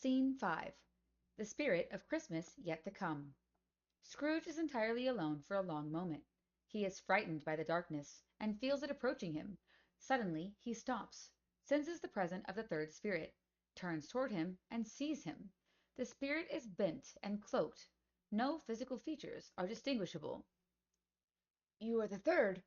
Scene 5. The Spirit of Christmas Yet to Come. Scrooge is entirely alone for a long moment. He is frightened by the darkness, and feels it approaching him. Suddenly he stops, senses the presence of the third spirit, turns toward him, and sees him. The spirit is bent and cloaked. No physical features are distinguishable. "You are the third."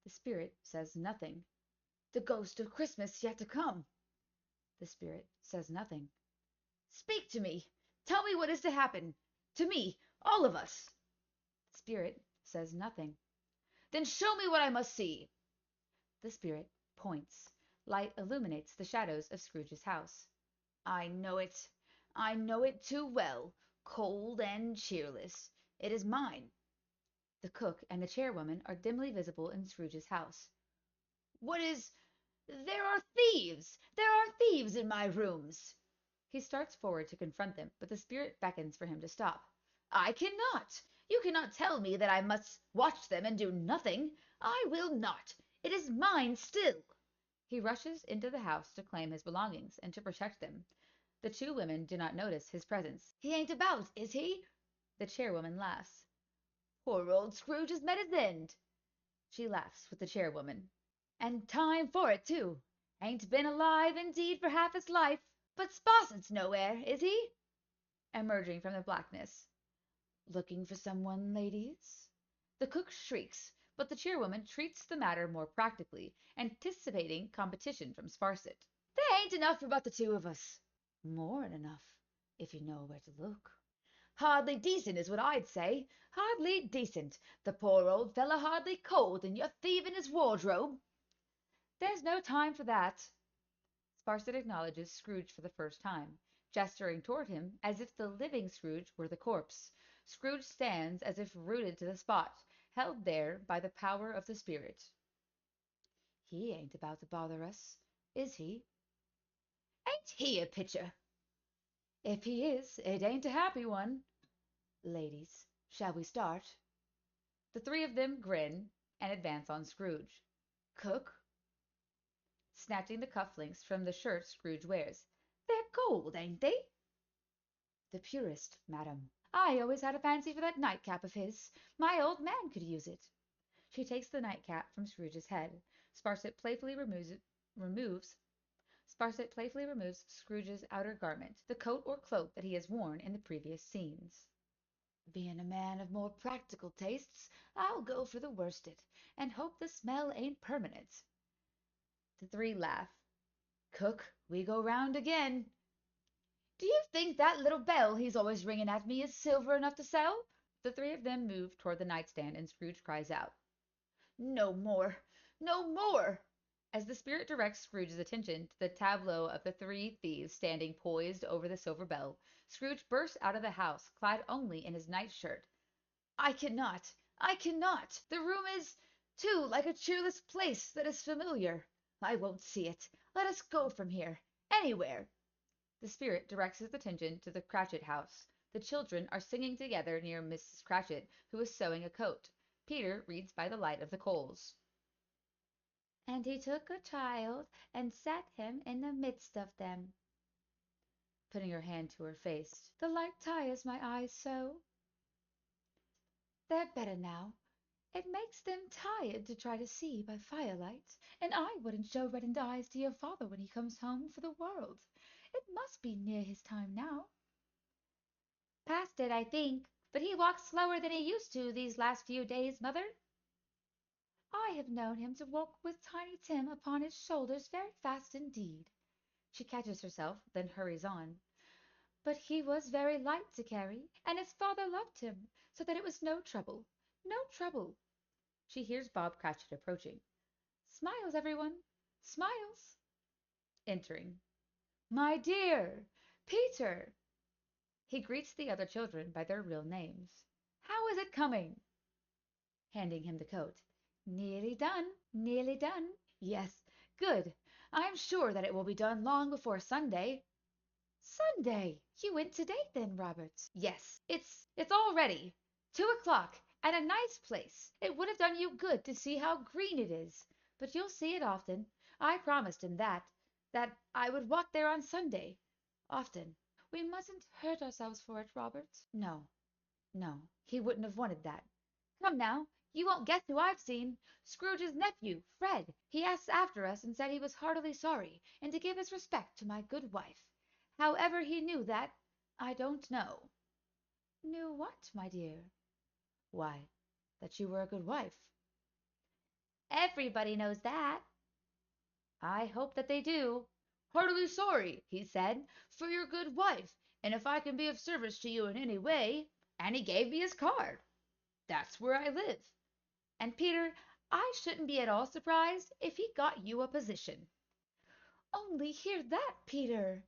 The spirit says nothing. "The ghost of Christmas yet to come." The spirit says nothing. "Speak to me. Tell me what is to happen. To me, all of us." The spirit says nothing. "Then show me what I must see." The spirit points. Light illuminates the shadows of Scrooge's house. "I know it. I know it too well. Cold and cheerless. It is mine." The cook and the chairwoman are dimly visible in Scrooge's house. "What is— There are thieves! There are thieves in my rooms!" He starts forward to confront them, but the spirit beckons for him to stop. "I cannot! You cannot tell me that I must watch them and do nothing. I will not. It is mine still." He rushes into the house to claim his belongings and to protect them. The two women do not notice his presence. "He ain't about, is he?" The chairwoman laughs. "Poor old Scrooge has met his end." She laughs with the chairwoman. "And time for it, too. Ain't been alive, indeed, for half his life. But Sparsit's nowhere, is he?" Emerging from the blackness. "Looking for someone, ladies?" The cook shrieks, but the chairwoman treats the matter more practically, anticipating competition from Sparsit. "There ain't enough for but the two of us." "More'n enough, if you know where to look." "Hardly decent is what I'd say. Hardly decent. The poor old fellow hardly cold, and you're thieving his wardrobe." "There's no time for that." Sparsit acknowledges Scrooge for the first time, gesturing toward him as if the living Scrooge were the corpse. Scrooge stands as if rooted to the spot, held there by the power of the spirit. "He ain't about to bother us, is he?" "Ain't he a pitcher?" "If he is, it ain't a happy one. Ladies, shall we start?" The three of them grin and advance on Scrooge. "Cook," snatching the cufflinks from the shirt Scrooge wears. "They're gold, ain't they?" "The purest, madam. I always had a fancy for that nightcap of his. My old man could use it." She takes the nightcap from Scrooge's head. Sparsit playfully removes Scrooge's outer garment, the coat or cloak that he has worn in the previous scenes. "Being a man of more practical tastes, I'll go for the worsted, and hope the smell ain't permanent." The three laugh. "Cook, we go round again." "Do you think that little bell he's always ringing at me is silver enough to sell?" The three of them move toward the nightstand, and Scrooge cries out, "No more! No more!" As the spirit directs Scrooge's attention to the tableau of the three thieves standing poised over the silver bell, Scrooge bursts out of the house, clad only in his nightshirt. "I cannot! I cannot! The room is, too, like a cheerless place that is familiar. I won't see it. Let us go from here. Anywhere." The spirit directs his attention to the Cratchit house. The children are singing together near Mrs. Cratchit, who is sewing a coat. Peter reads by the light of the coals. "And he took a child and set him in the midst of them," putting her hand to her face. "The light tires my eyes so." "They're better now. It makes them tired to try to see by firelight, and I wouldn't show reddened eyes to your father when he comes home for the world. It must be near his time now." "Past it, I think. But he walks slower than he used to these last few days, Mother." "I have known him to walk with Tiny Tim upon his shoulders very fast indeed." She catches herself, then hurries on. "But he was very light to carry, and his father loved him, so that it was no trouble. No trouble." She hears Bob Cratchit approaching. "Smiles, everyone! Smiles!" Entering. "My dear! Peter!" He greets the other children by their real names. "How is it coming?" Handing him the coat. "Nearly done. Nearly done. Yes, good. I am sure that it will be done long before Sunday." "Sunday! You went to-day, then, Robert?" "Yes. It's all ready. 2 o'clock, and a nice place. It would have done you good to see how green it is. But you'll see it often. I promised him that I would walk there on Sunday. Often." We mustn't hurt ourselves for it, Robert. No, no, he wouldn't have wanted that. Come now, you won't guess who I've seen. Scrooge's nephew, Fred. He asked after us and said he was heartily sorry, and to give his respect to my good wife. However he knew that, I don't know. Knew what, my dear? Why, that you were a good wife. Everybody knows that. I hope that they do. Heartily sorry, he said, for your good wife, and if I can be of service to you in any way. And he gave me his card. That's where I live. And Peter, I shouldn't be at all surprised if he got you a position. Only hear that, Peter!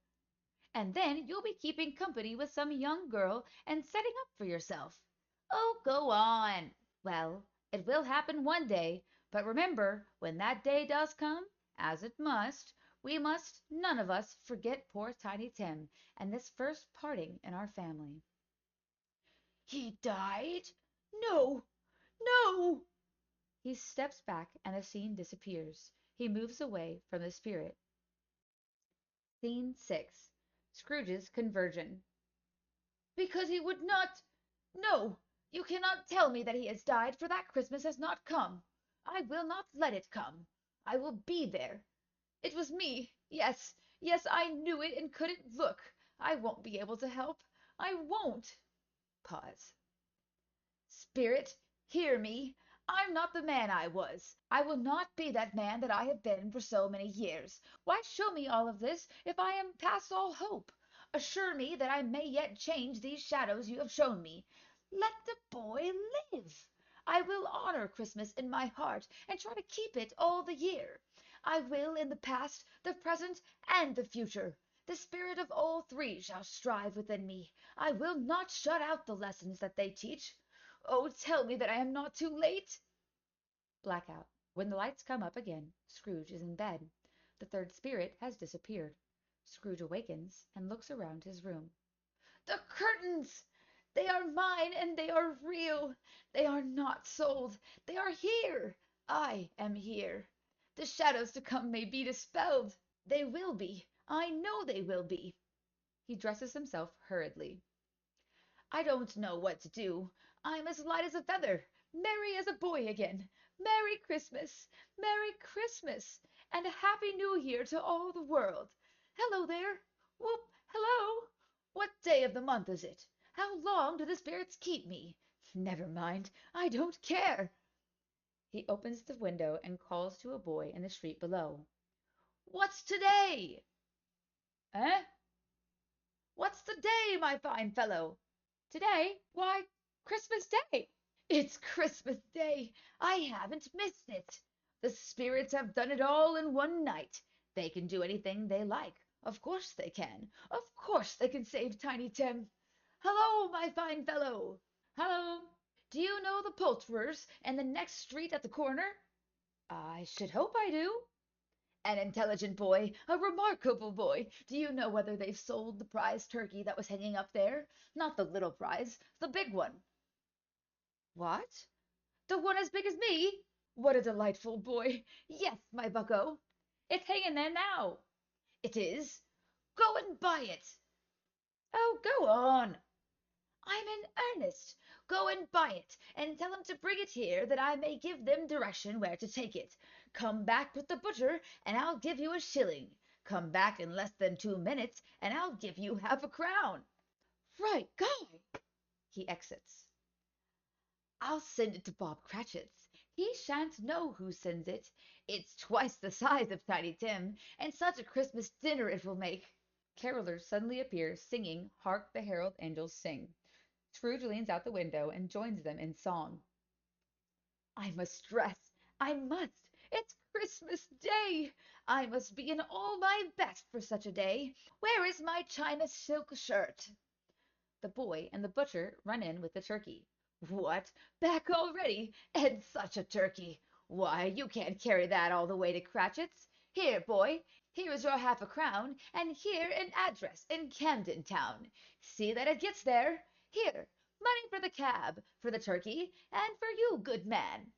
And then you'll be keeping company with some young girl and setting up for yourself. Oh, go on. Well, it will happen one day, but remember, when that day does come, as it must, we must none of us forget poor Tiny Tim and this first parting in our family. He died? No, no! He steps back and the scene disappears. He moves away from the spirit. Scene 6. Scrooge's conversion. Because he would not. No, you cannot tell me that he has died, for that Christmas has not come. I will not let it come. I will be there. It was me. Yes, yes, I knew it and couldn't look. I won't be able to help. I won't. Pause. Spirit, hear me. I'm not the man I was. I will not be that man that I have been for so many years. Why show me all of this if I am past all hope? Assure me that I may yet change these shadows you have shown me. Let the boy live. I will honor Christmas in my heart and try to keep it all the year. I will in the past, the present, and the future. The spirit of all three shall strive within me. I will not shut out the lessons that they teach. Oh, tell me that I am not too late. Blackout. When the lights come up again, Scrooge is in bed. The third spirit has disappeared. Scrooge awakens and looks around his room. The curtains! They are mine and they are real. They are not sold. They are here. I am here. The shadows to come may be dispelled. They will be. I know they will be. He dresses himself hurriedly. I don't know what to do. I'm as light as a feather, merry as a boy again. Merry Christmas! Merry Christmas! And a Happy New Year to all the world. Hello there! Whoop! Hello! What day of the month is it? How long do the spirits keep me? Never mind, I don't care. He opens the window and calls to a boy in the street below. What's today? Eh? What's the day, my fine fellow? Today? Why, Christmas Day. It's Christmas Day. I haven't missed it. The spirits have done it all in one night. They can do anything they like. Of course they can. Of course they can save Tiny Tim. Hello, my fine fellow. Hello. Do you know the poulterers in the next street at the corner? I should hope I do. An intelligent boy, a remarkable boy. Do you know whether they've sold the prize turkey that was hanging up there? Not the little prize, the big one. What? The one as big as me? What a delightful boy. Yes, my bucko. It's hanging there now. It is. Go and buy it. Oh, go on. I'm in earnest. Go and buy it, and tell him to bring it here that I may give them direction where to take it. Come back with the butcher, and I'll give you a shilling. Come back in less than 2 minutes, and I'll give you half a crown. Right, guy. He exits. I'll send it to Bob Cratchit's. He shan't know who sends it. It's twice the size of Tiny Tim, and such a Christmas dinner it will make. Carolers suddenly appear, singing Hark the Herald Angels Sing. Scrooge leans out the window and joins them in song. I must dress. I must. It's Christmas Day. I must be in all my best for such a day. Where is my China silk shirt? The boy and the butcher run in with the turkey. What? Back already? And such a turkey! Why, you can't carry that all the way to Cratchit's. Here, boy, here is your half a crown, and here an address in Camden Town. See that it gets there. Here, money for the cab, for the turkey, and for you, good man.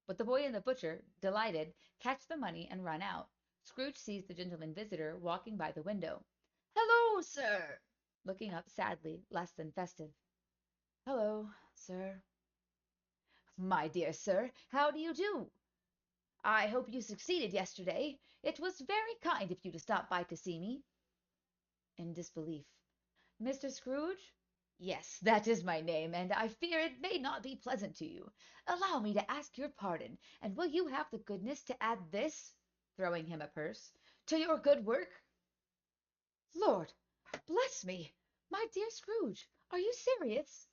But the boy and the butcher, delighted, catch the money and run out. Scrooge sees the gentleman visitor walking by the window. Hello, sir! looking up sadly, less than festive. Hello, sir. My dear sir, how do you do? I hope you succeeded yesterday. It was very kind of you to stop by to see me. In disbelief. Mr. Scrooge? Yes, that is my name, and I fear it may not be pleasant to you. Allow me to ask your pardon, and will you have the goodness to add this, throwing him a purse, to your good work? Lord, bless me! My dear Scrooge, are you serious?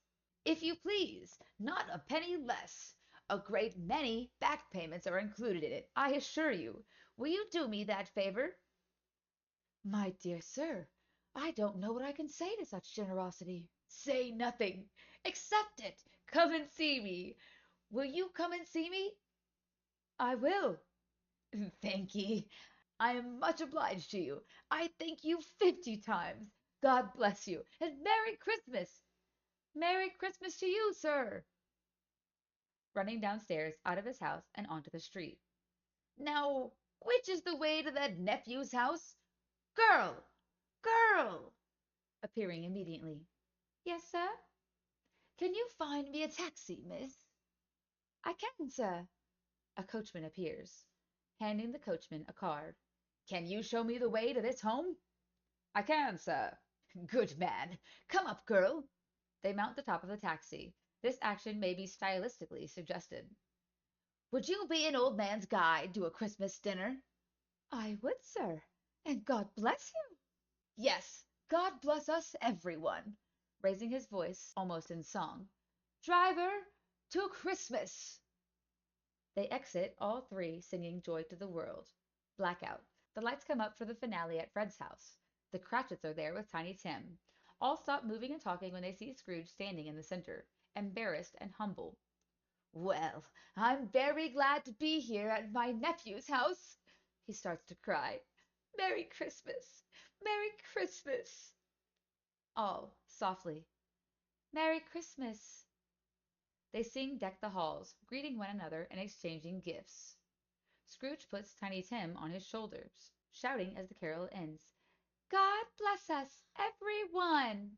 If you please, not a penny less. A great many back payments are included in it, I assure you. Will you do me that favor? My dear sir, I don't know what I can say to such generosity. Say nothing. Accept it. Come and see me. Will you come and see me? I will. Thank ye. I am much obliged to you. I thank you 50 times. God bless you, and Merry Christmas. Merry Christmas to you, sir. Running downstairs out of his house and onto the street. Now, which is the way to that nephew's house? Girl! Girl! Appearing immediately. Yes, sir? Can you find me a taxi, miss? I can, sir. A coachman appears, handing the coachman a card. Can you show me the way to this home? I can, sir. Good man. Come up, girl. They mount the top of the taxi. This action may be stylistically suggested. Would you be an old man's guide to a Christmas dinner? I would, sir. And God bless you. Yes, God bless us, everyone. Raising his voice almost in song. Driver, to Christmas! They exit, all three singing Joy to the World. Blackout. The lights come up for the finale at Fred's house. The Cratchits are there with Tiny Tim. All stop moving and talking when they see Scrooge standing in the center, embarrassed and humble. Well, I'm very glad to be here at my nephew's house. He starts to cry. Merry Christmas! Merry Christmas! All, softly. Merry Christmas! They sing Deck the Halls, greeting one another and exchanging gifts. Scrooge puts Tiny Tim on his shoulders, shouting as the carol ends, God bless us, every one!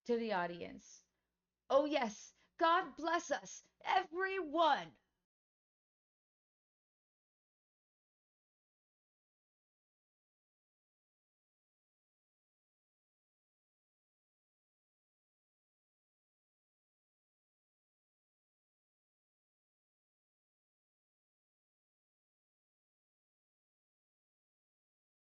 To the audience, oh yes, God bless us, every one!